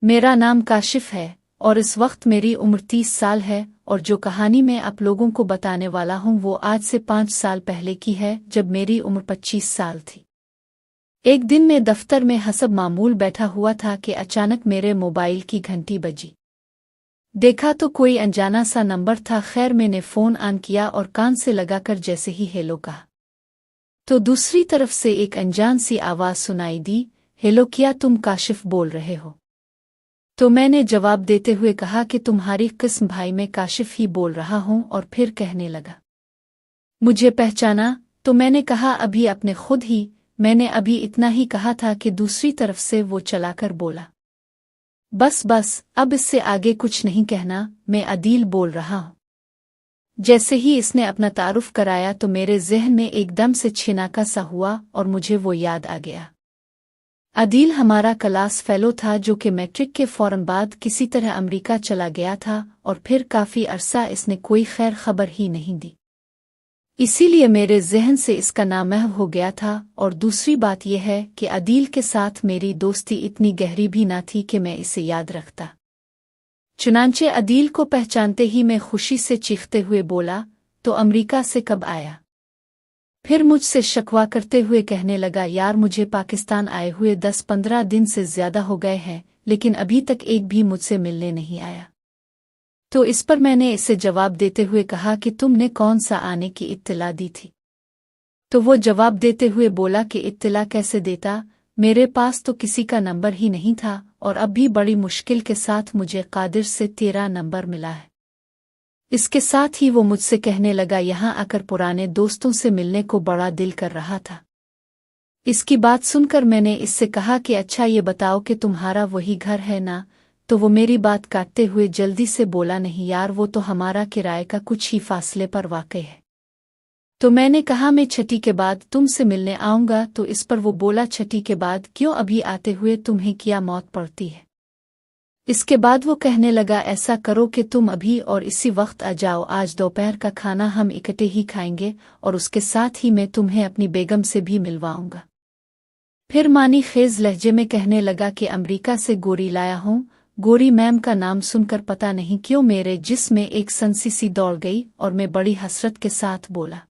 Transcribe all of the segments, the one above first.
मेरा नाम काशिफ है और इस वक्त मेरी उम्र 30 साल है और जो कहानी मैं आप लोगों को बताने वाला हूँ वो आज से 5 साल पहले की है जब मेरी उम्र 25 साल थी। एक दिन मैं दफ्तर में हसब मामूल बैठा हुआ था कि अचानक मेरे मोबाइल की घंटी बजी। देखा तो कोई अनजाना सा नंबर था। खैर मैंने फ़ोन ऑन किया और कान से लगाकर जैसे ही हेलो कहा तो दूसरी तरफ से एक अनजान सी आवाज़ सुनाई दी, हेलो क्या तुम काशिफ बोल रहे हो? तो मैंने जवाब देते हुए कहा कि तुम्हारी किस्म भाई, मैं काशिफ ही बोल रहा हूँ। और फिर कहने लगा, मुझे पहचाना? तो मैंने कहा अभी अपने खुद ही। मैंने अभी इतना ही कहा था कि दूसरी तरफ से वो चलाकर बोला, बस अब इससे आगे कुछ नहीं कहना, मैं अदील बोल रहा हूँ। जैसे ही इसने अपना तारुफ कराया तो मेरे ज़हन में एकदम से छिनाका सा हुआ और मुझे वो याद आ गया। अदील हमारा क्लास फेलो था जो कि मैट्रिक के फौरन बाद किसी तरह अमेरिका चला गया था और फिर काफ़ी अरसा इसने कोई खैर खबर ही नहीं दी। इसीलिए मेरे ज़हन से इसका नाम महव हो गया था। और दूसरी बात यह है कि अदील के साथ मेरी दोस्ती इतनी गहरी भी ना थी कि मैं इसे याद रखता। चुनांचे अदील को पहचानते ही मैं खुशी से चीखते हुए बोला, तो अमेरिका से कब आया? फिर मुझसे शकवा करते हुए कहने लगा, यार मुझे पाकिस्तान आए हुए 10-15 दिन से ज़्यादा हो गए हैं, लेकिन अभी तक एक भी मुझसे मिलने नहीं आया। तो इस पर मैंने इसे जवाब देते हुए कहा कि तुमने कौन सा आने की इत्तला दी थी? तो वो जवाब देते हुए बोला कि इत्तला कैसे देता, मेरे पास तो किसी का नंबर ही नहीं था और अब भी बड़ी मुश्किल के साथ मुझे कादिर से तेरा नंबर मिला है। इसके साथ ही वो मुझसे कहने लगा, यहाँ आकर पुराने दोस्तों से मिलने को बड़ा दिल कर रहा था। इसकी बात सुनकर मैंने इससे कहा कि अच्छा ये बताओ कि तुम्हारा वही घर है ना? तो वो मेरी बात काटते हुए जल्दी से बोला, नहीं यार, वो तो हमारा किराए का कुछ ही फासले पर वाक़ई है। तो मैंने कहा मैं छठी के बाद तुमसे मिलने आऊँगा। तो इस पर वो बोला, छठी के बाद क्यों? अभी आते हुए तुम्हें क्या मौत पड़ती है? इसके बाद वो कहने लगा, ऐसा करो कि तुम अभी और इसी वक्त आ जाओ, आज दोपहर का खाना हम इकट्ठे ही खाएंगे और उसके साथ ही मैं तुम्हें अपनी बेगम से भी मिलवाऊंगा। फिर मानी खेज लहजे में कहने लगा कि अमेरिका से गोरी लाया हूँ। गोरी मैम का नाम सुनकर पता नहीं क्यों मेरे जिस्म में एक सनसी सी दौड़ गई और मैं बड़ी हसरत के साथ बोला,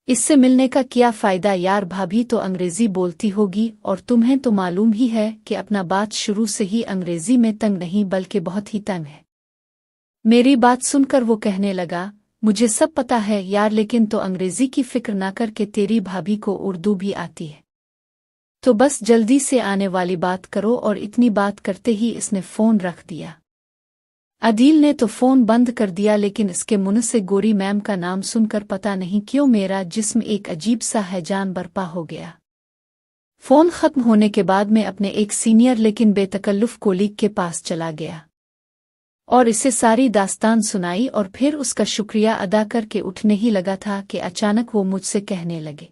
इससे मिलने का क्या फ़ायदा यार, भाभी तो अंग्रेज़ी बोलती होगी और तुम्हें तो मालूम ही है कि अपना बात शुरू से ही अंग्रेज़ी में तंग नहीं बल्कि बहुत ही तंग है। मेरी बात सुनकर वो कहने लगा, मुझे सब पता है यार, लेकिन तो अंग्रेज़ी की फ़िक्र ना करके तेरी भाभी को उर्दू भी आती है। तो बस जल्दी से आने वाली बात करो। और इतनी बात करते ही इसने फ़ोन रख दिया। अदील ने तो फ़ोन बंद कर दिया, लेकिन इसके मुंह से गोरी मैम का नाम सुनकर पता नहीं क्यों मेरा जिस्म एक अजीब सा हैजान बरपा हो गया। फ़ोन ख़त्म होने के बाद मैं अपने एक सीनियर लेकिन बेतकल्लुफ़ कोलीग के पास चला गया और इसे सारी दास्तान सुनाई और फिर उसका शुक्रिया अदा करके उठने ही लगा था कि अचानक वो मुझसे कहने लगे,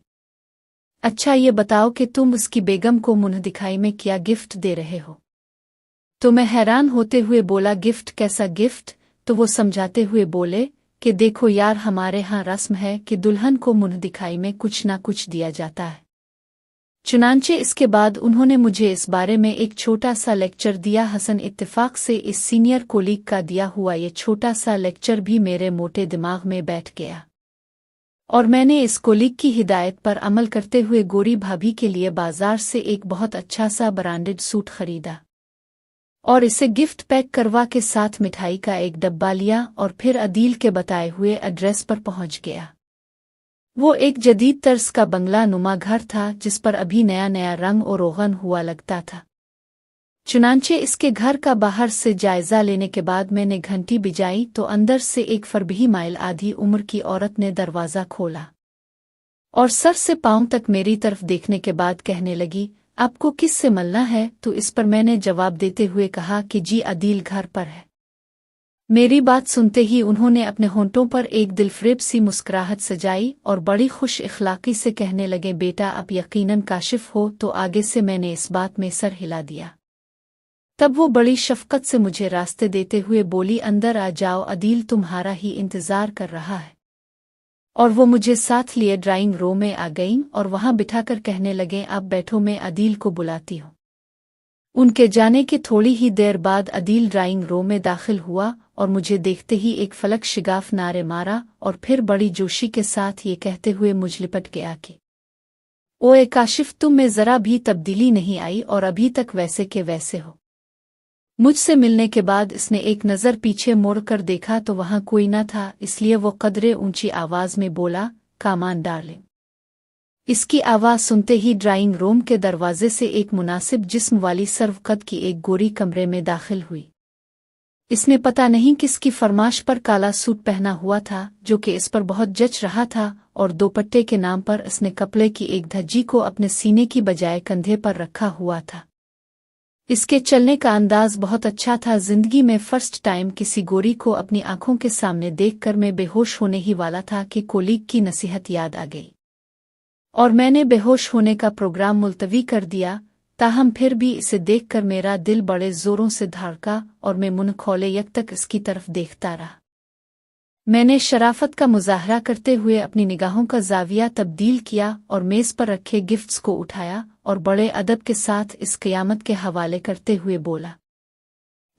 अच्छा ये बताओ कि तुम उसकी बेगम को मुंह दिखाई में क्या गिफ्ट दे रहे हो? तो मैं हैरान होते हुए बोला, गिफ्ट? कैसा गिफ्ट? तो वो समझाते हुए बोले कि देखो यार, हमारे यहाँ रस्म है कि दुल्हन को मुंह दिखाई में कुछ ना कुछ दिया जाता है। चुनांचे इसके बाद उन्होंने मुझे इस बारे में एक छोटा सा लेक्चर दिया। हसन इत्तेफाक से इस सीनियर कोलीग का दिया हुआ ये छोटा सा लेक्चर भी मेरे मोटे दिमाग में बैठ गया और मैंने इस कोलीग की हिदायत पर अमल करते हुए गोरी भाभी के लिए बाजार से एक बहुत अच्छा सा ब्रांडेड सूट खरीदा और इसे गिफ्ट पैक करवा के साथ मिठाई का एक डब्बा लिया और फिर अदील के बताए हुए एड्रेस पर पहुंच गया। वो एक जदीद तर्ज का बंगला नुमा घर था जिस पर अभी नया नया रंग और रोगन हुआ लगता था। चुनांचे इसके घर का बाहर से जायजा लेने के बाद मैंने घंटी बजाई तो अंदर से एक फरबही माइल आधी उम्र की औरत ने दरवाज़ा खोला और सर से पांव तक मेरी तरफ देखने के बाद कहने लगी, आपको किस से मिलना है? तो इस पर मैंने जवाब देते हुए कहा कि जी अदील घर पर है। मेरी बात सुनते ही उन्होंने अपने होंठों पर एक दिलफरेब सी मुस्कुराहट सजाई और बड़ी खुश इखलाकी से कहने लगे, बेटा अब यकीनन काशिफ हो। तो आगे से मैंने इस बात में सर हिला दिया। तब वो बड़ी शफकत से मुझे रास्ते देते हुए बोली, अंदर आ जाओ, अदील तुम्हारा ही इंतज़ार कर रहा है। और वो मुझे साथ लिए ड्राइंग रूम में आ गईं और वहां बिठाकर कहने लगे, आप बैठो, मैं अदील को बुलाती हूँ। उनके जाने के थोड़ी ही देर बाद अदील ड्राइंग रूम में दाखिल हुआ और मुझे देखते ही एक फलक शिगाफ नारे मारा और फिर बड़ी जोशी के साथ ये कहते हुए मुझ लिपट गया कि ओए काशिफ, तुम में जरा भी तब्दीली नहीं आई और अभी तक वैसे के वैसे हो। मुझसे मिलने के बाद इसने एक नज़र पीछे मुड़कर देखा तो वहां कोई न था, इसलिए वो कदरे ऊंची आवाज में बोला, कामान डार्लिंग। इसकी आवाज़ सुनते ही ड्राइंग रूम के दरवाजे से एक मुनासिब जिस्म वाली सर्वकद की एक गोरी कमरे में दाखिल हुई। इसने पता नहीं किसकी फरमाश पर काला सूट पहना हुआ था जो कि इस पर बहुत जच रहा था, और दोपट्टे के नाम पर इसने कपड़े की एक धज्जी को अपने सीने की बजाय कंधे पर रखा हुआ था। इसके चलने का अंदाज बहुत अच्छा था। जिंदगी में फर्स्ट टाइम किसी गोरी को अपनी आंखों के सामने देखकर मैं बेहोश होने ही वाला था कि कोलीग की नसीहत याद आ गई और मैंने बेहोश होने का प्रोग्राम मुलतवी कर दिया। ताहम फिर भी इसे देखकर मेरा दिल बड़े जोरों से धड़का और मैं मुंह खोले यक तक इसकी तरफ देखता रहा। मैंने शराफत का मुजाहरा करते हुए अपनी निगाहों का जाविया तब्दील किया और मेज पर रखे गिफ्ट्स को उठाया और बड़े अदब के साथ इस क़यामत के हवाले करते हुए बोला,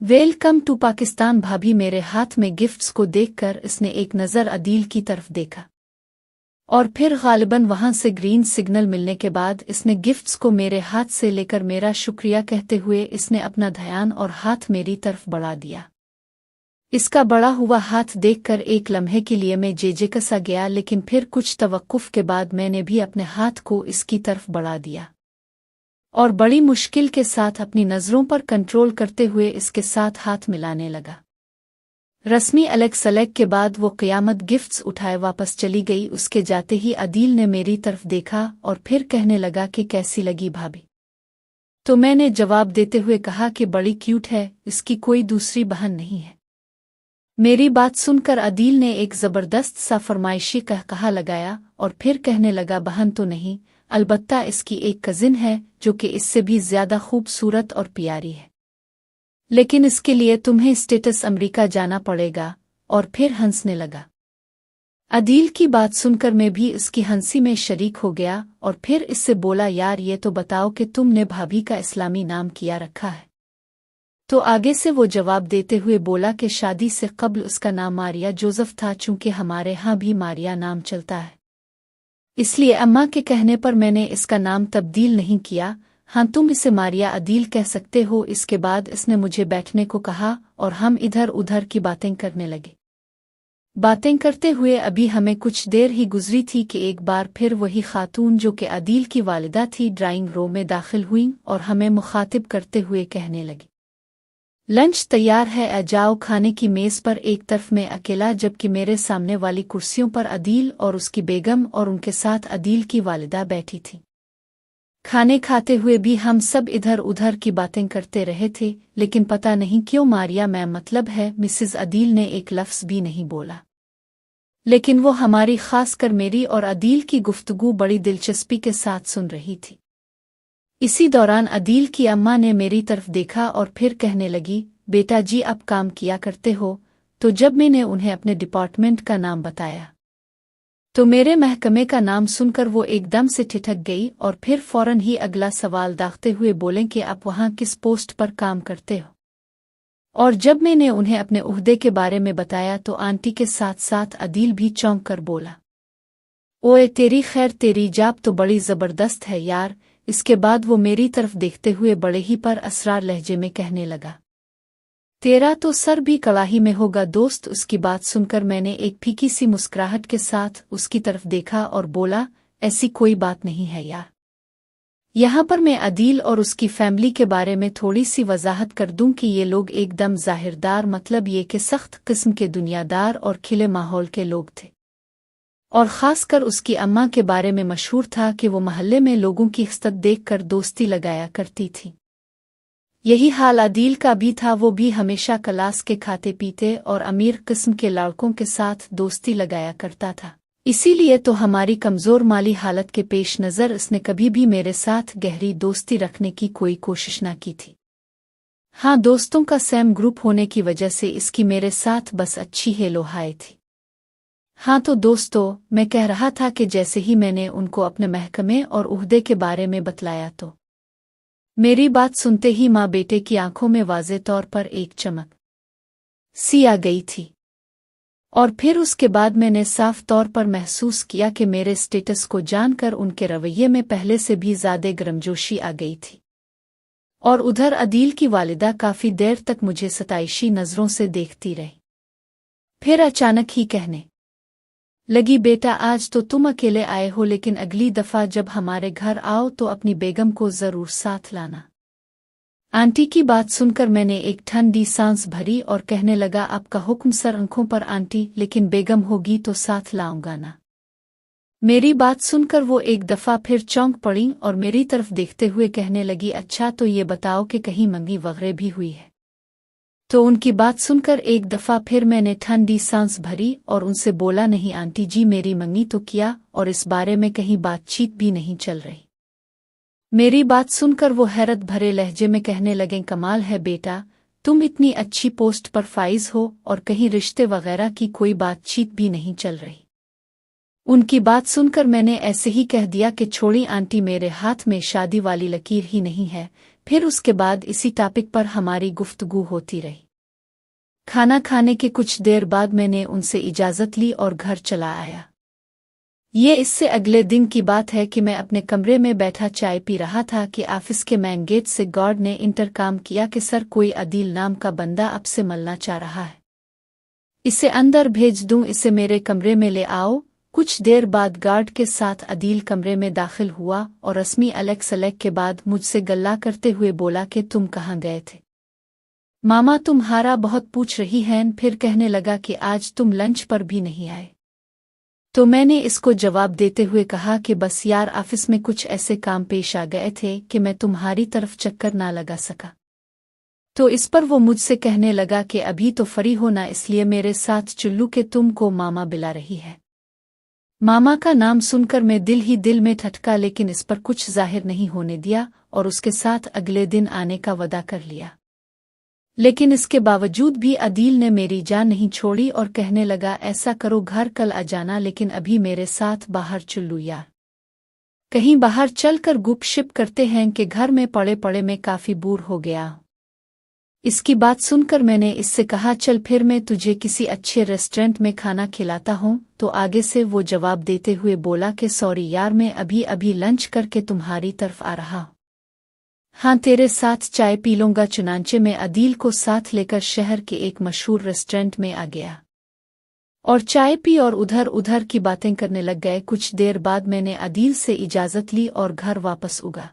वेलकम टू पाकिस्तान भाभी। मेरे हाथ में गिफ्ट्स को देखकर इसने एक नज़र अदील की तरफ देखा और फिर गालिबन वहां से ग्रीन सिग्नल मिलने के बाद इसने गिफ्ट्स को मेरे हाथ से लेकर मेरा शुक्रिया कहते हुए इसने अपना ध्यान और हाथ मेरी तरफ बढ़ा दिया। इसका बड़ा हुआ हाथ देखकर एक लम्हे के लिए मैं जेकसा गया, लेकिन फिर कुछ तवक्कुफ के बाद मैंने भी अपने हाथ को इसकी तरफ बढ़ा दिया और बड़ी मुश्किल के साथ अपनी नज़रों पर कंट्रोल करते हुए इसके साथ हाथ मिलाने लगा। रस्मी अलग सलग के बाद वो क़यामत गिफ्ट्स उठाए वापस चली गई। उसके जाते ही अदील ने मेरी तरफ देखा और फिर कहने लगा कि कैसी लगी भाभी। तो मैंने जवाब देते हुए कहा कि बड़ी क्यूट है, इसकी कोई दूसरी बहन नहीं है। मेरी बात सुनकर अदील ने एक ज़बरदस्त सा फरमाइशी कहकहा लगाया और फिर कहने लगा, बहन तो नहीं, अलबत्ता इसकी एक कज़िन है जो कि इससे भी ज़्यादा खूबसूरत और प्यारी है, लेकिन इसके लिए तुम्हें स्टेटस अमेरिका जाना पड़ेगा। और फिर हंसने लगा। अदील की बात सुनकर मैं भी इसकी हंसी में शरीक हो गया और फिर इससे बोला, यार ये तो बताओ कि तुमने भाभी का इस्लामी नाम किया रखा है। तो आगे से वो जवाब देते हुए बोला कि शादी से कब्ल उसका नाम मारिया जोसेफ था, चूंकि हमारे यहाँ भी मारिया नाम चलता है, इसलिए अम्मा के कहने पर मैंने इसका नाम तब्दील नहीं किया। हाँ, तुम इसे मारिया अदील कह सकते हो। इसके बाद इसने मुझे बैठने को कहा और हम इधर उधर की बातें करने लगे। बातें करते हुए अभी हमें कुछ देर ही गुजरी थी कि एक बार फिर वही खातून जो कि अदील की वालिदा थी ड्राइंग रूम में दाखिल हुई और हमें मुखातिब करते हुए कहने लगी, लंच तैयार है, आ जाओ खाने की मेज़ पर। एक तरफ मैं अकेला, जबकि मेरे सामने वाली कुर्सियों पर अदील और उसकी बेगम और उनके साथ अदील की वालिदा बैठी थी। खाने खाते हुए भी हम सब इधर उधर की बातें करते रहे थे, लेकिन पता नहीं क्यों मारिया मैं मतलब है मिसेस अदील ने एक लफ्ज़ भी नहीं बोला, लेकिन वो हमारी खासकर मेरी और अदील की गुफ्तगू बड़ी दिलचस्पी के साथ सुन रही थी। इसी दौरान अदील की अम्मा ने मेरी तरफ देखा और फिर कहने लगी, बेटा जी अब काम किया करते हो? तो जब मैंने उन्हें अपने डिपार्टमेंट का नाम बताया तो मेरे महकमे का नाम सुनकर वो एकदम से ठिठक गई और फिर फौरन ही अगला सवाल दागते हुए बोलें कि आप वहाँ किस पोस्ट पर काम करते हो। और जब मैंने उन्हें अपने उहदे के बारे में बताया तो आंटी के साथ साथ अदील भी चौंक कर बोला, ओए तेरी खैर, तेरी जाब तो बड़ी ज़बरदस्त है यार। इसके बाद वो मेरी तरफ देखते हुए बड़े ही पर असरार लहजे में कहने लगा, तेरा तो सर भी कड़ाही में होगा दोस्त। उसकी बात सुनकर मैंने एक फीकी सी मुस्कुराहट के साथ उसकी तरफ देखा और बोला, ऐसी कोई बात नहीं है यार। यहाँ पर मैं अदील और उसकी फैमिली के बारे में थोड़ी सी वजाहत कर दूं कि ये लोग एकदम जाहिरदार, मतलब ये कि सख्त किस्म के दुनियादार और खिले माहौल के लोग थे, और ख़ासकर उसकी अम्मा के बारे में मशहूर था कि वो महल्ले में लोगों की खिस्सत देखकर दोस्ती लगाया करती थी। यही हाल अदील का भी था, वो भी हमेशा क्लास के खाते पीते और अमीर किस्म के लड़कों के साथ दोस्ती लगाया करता था। इसीलिए तो हमारी कमज़ोर माली हालत के पेश नज़र इसने कभी भी मेरे साथ गहरी दोस्ती रखने की कोई कोशिश न की थी। हाँ, दोस्तों का सेम ग्रुप होने की वजह से इसकी मेरे साथ बस अच्छी हेलो हाय थी। हाँ तो दोस्तों, मैं कह रहा था कि जैसे ही मैंने उनको अपने महकमे और उहदे के बारे में बतलाया तो मेरी बात सुनते ही माँ बेटे की आंखों में वाज़े तौर पर एक चमक सी आ गई थी। और फिर उसके बाद मैंने साफ तौर पर महसूस किया कि मेरे स्टेटस को जानकर उनके रवैये में पहले से भी ज़्यादा गर्मजोशी आ गई थी। और उधर अदील की वालिदा काफ़ी देर तक मुझे सताइशी नज़रों से देखती रही। फिर अचानक ही कहने लगी, बेटा आज तो तुम अकेले आए हो, लेकिन अगली दफ़ा जब हमारे घर आओ तो अपनी बेगम को ज़रूर साथ लाना। आंटी की बात सुनकर मैंने एक ठंडी सांस भरी और कहने लगा, आपका हुक्म सर। आंखों पर आंटी, लेकिन बेगम होगी तो साथ लाऊंगा ना। मेरी बात सुनकर वो एक दफ़ा फिर चौंक पड़ी और मेरी तरफ देखते हुए कहने लगी, अच्छा तो ये बताओ कि कहीं मंगी वगैरह भी हुई है। तो उनकी बात सुनकर एक दफ़ा फिर मैंने ठंडी सांस भरी और उनसे बोला, नहीं आंटी जी, मेरी मंगी तो किया और इस बारे में कहीं बातचीत भी नहीं चल रही। मेरी बात सुनकर वो हैरत भरे लहजे में कहने लगे, कमाल है बेटा, तुम इतनी अच्छी पोस्ट पर फाइज हो और कहीं रिश्ते वगैरह की कोई बातचीत भी नहीं चल रही। उनकी बात सुनकर मैंने ऐसे ही कह दिया कि छोड़ी आंटी, मेरे हाथ में शादी वाली लकीर ही नहीं है। फिर उसके बाद इसी टॉपिक पर हमारी गुफ्तगू होती रही। खाना खाने के कुछ देर बाद मैंने उनसे इजाज़त ली और घर चला आया। ये इससे अगले दिन की बात है कि मैं अपने कमरे में बैठा चाय पी रहा था कि ऑफिस के मैन गेट से गार्ड ने इंटरकॉम किया कि सर, कोई अदील नाम का बंदा आपसे मिलना चाह रहा है, इसे अंदर भेज दूं, इसे मेरे कमरे में ले आओ। कुछ देर बाद गार्ड के साथ अदील कमरे में दाखिल हुआ और रस्मी अलग के बाद मुझसे गल्ला करते हुए बोला कि तुम कहाँ गए थे मामा, तुम्हारा बहुत पूछ रही हैं। फिर कहने लगा कि आज तुम लंच पर भी नहीं आए। तो मैंने इसको जवाब देते हुए कहा कि बस यार, ऑफिस में कुछ ऐसे काम पेश आ गए थे कि मैं तुम्हारी तरफ चक्कर ना लगा सका। तो इस पर वो मुझसे कहने लगा कि अभी तो फ्री हो ना, इसलिए मेरे साथ चुल्लू के तुमको मामा बुला रही है। मामा का नाम सुनकर मैं दिल ही दिल में ठटका, लेकिन इस पर कुछ जाहिर नहीं होने दिया और उसके साथ अगले दिन आने का वादा कर लिया। लेकिन इसके बावजूद भी अदील ने मेरी जान नहीं छोड़ी और कहने लगा, ऐसा करो घर कल आ जाना, लेकिन अभी मेरे साथ बाहर चुल्लू यार, कहीं बाहर चलकर गुपशिप करते हैं कि घर में पड़े पड़े में काफी बोर हो गया हूं। इसकी बात सुनकर मैंने इससे कहा, चल फिर मैं तुझे किसी अच्छे रेस्टोरेंट में खाना खिलाता हूं। तो आगे से वो जवाब देते हुए बोला कि सॉरी यार, मैं अभी अभी लंच करके तुम्हारी तरफ आ रहा हूं। हाँ, तेरे साथ चाय पी लूंगा। चुनांचे में अदील को साथ लेकर शहर के एक मशहूर रेस्टोरेंट में आ गया और चाय पी और उधर उधर की बातें करने लग गए। कुछ देर बाद मैंने अदील से इजाज़त ली और घर वापस उगा।